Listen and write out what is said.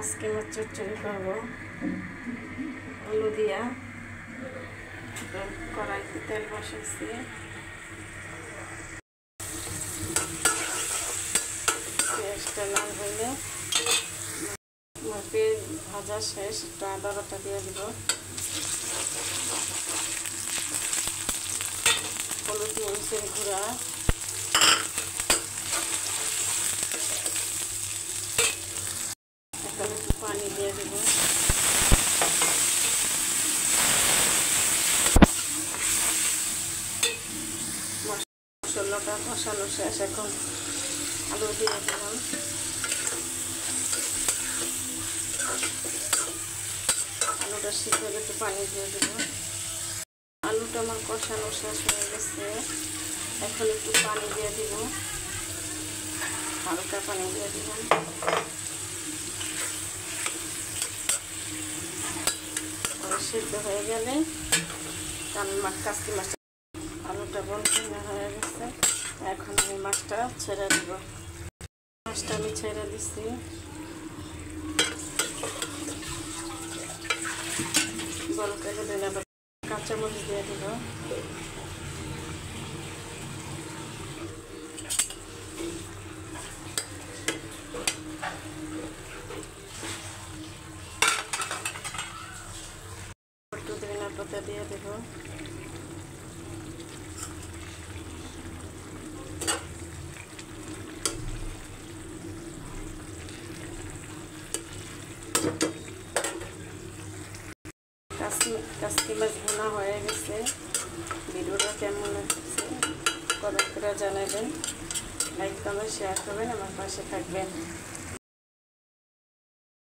আজকে মাছ চচ্চড়ি করবো আলু দিয়া। কড়াইতে তেল বসাইছি, পেঁয়াজটা লাল হইলে পেঁয়াজ ভাজা শেষ, একটু আদা বাটা দিয়ে দিব, হলুদ মরিচের গুঁড়া, এখন একটু পানি দিয়ে দেব, মশলাটা কষানো শেষ। এখন আলু দিয়ে দিলাম, আলুটা সিদ্ধ হলে একটু পানি দিয়ে দেবো। আলুটা আমার কষানো শেষ হয়ে গেছে, এখন একটু পানি দিয়ে দিব, হালকা পানি দিয়ে দিলাম। সিদ্ধ হয়ে গেলে কাজকি মাছটা, আলুটা বলতে হয়ে গেছে, এখন আমি মাছটা ছেড়ে দেব। মাছটা আমি ছেড়ে দিচ্ছি, বলকে দিলে আবার কাঁচামরিচ দিয়ে দিব, একটু ধনিয়া পাতা দিয়ে দেব, কাজকি মাছ ভুনা হয়ে গেছে। ভিডিওটা কেমন লাগছে কমেন্ট করে জানাবেন, লাইক কমেন্ট শেয়ার করবেন, আমার পাশে থাকবেন।